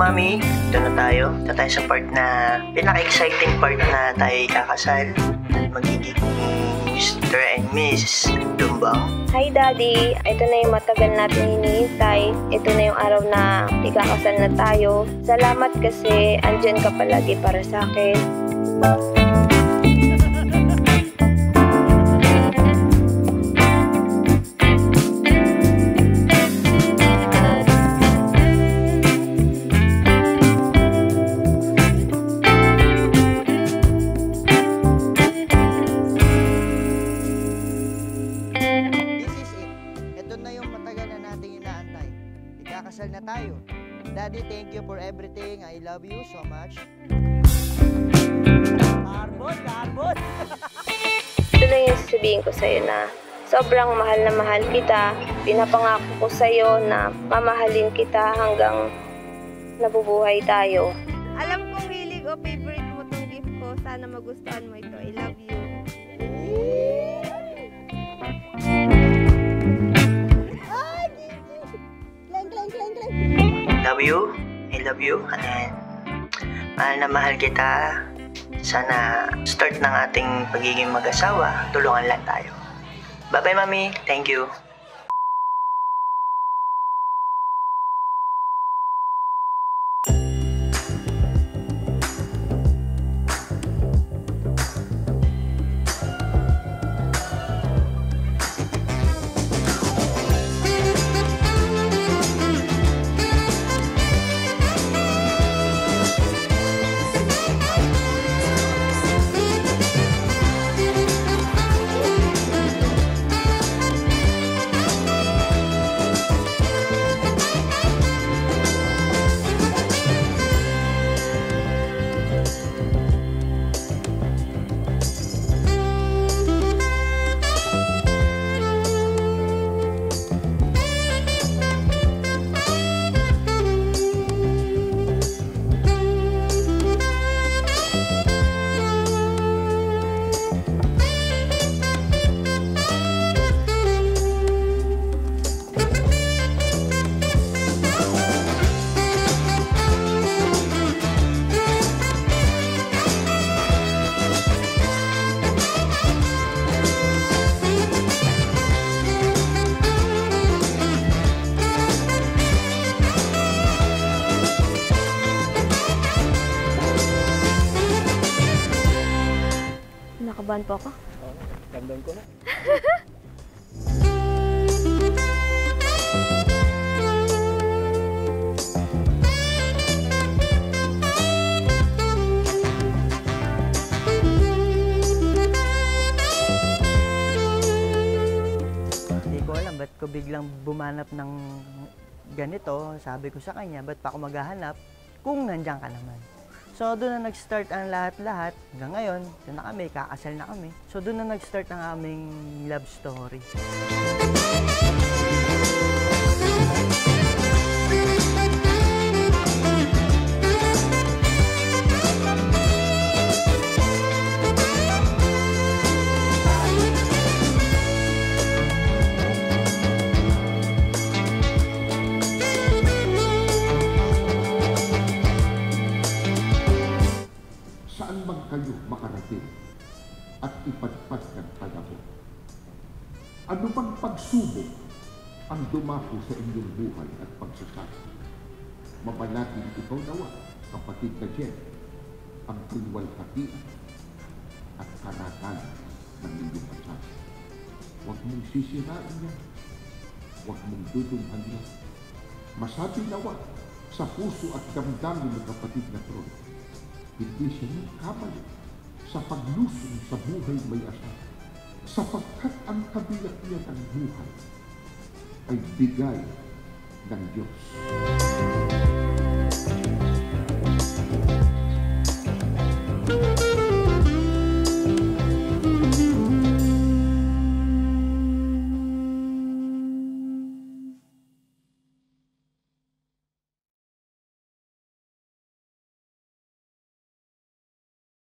mami, ito na tayo. Ito tayo sa part na, pinaka-exciting part na tayo ikakasal. Magiging Mr. and Miss Dumbang. Hi Daddy, ito na yung matagal natin hinihintay. Ito na yung araw na ikakasal na tayo. Salamat kasi andyan ka palagi para sa akin. Kasal na tayo. Daddy, thank you for everything. I love you so much. Carbon, carbon! Ito lang yung sasabihin ko sa'yo na sobrang mahal na mahal kita. Pinapangako ko sa'yo na mamahalin kita hanggang nabubuhay tayo. Alam kong hilig o favorite mo itong gift ko. Sana magustuhan mo ito. I love you. Love you, and mahal na mahal kita. Sana start ng ating pagiging mag-asawa, tulungan lang tayo. Bye-bye, mami. Thank you. Nakabahan po ako? Oo, ramdam ko na. Hindi ko alam ba't ko biglang bumanap ng ganito. Sabi ko sa kanya, ba't pa ako maghahanap kung nandiyan ka naman. So, doon na nag-start ang lahat-lahat. Hanggang ngayon, doon na kami, kakasal na kami. So, doon na nag-start ang aming love story. Kayo makarating at ipadpad ng panahon. Ano bang pagsubok ang dumako sa inyong buhay at pagsasaka? Mapalating ikaw nawa, kapatid na Jen, ang pinwalhatian at karakalan ng inyong asawa. Huwag mong sisirain niya, huwag mong dudumhan niya. Masabi nawa sa puso at damdamin ng kapatid na Troy, hindi siya nagkamali sa paglusong sa buhay may asawa, sapagkat ang kabiyak niya ng buhay ay bigay ng Diyos.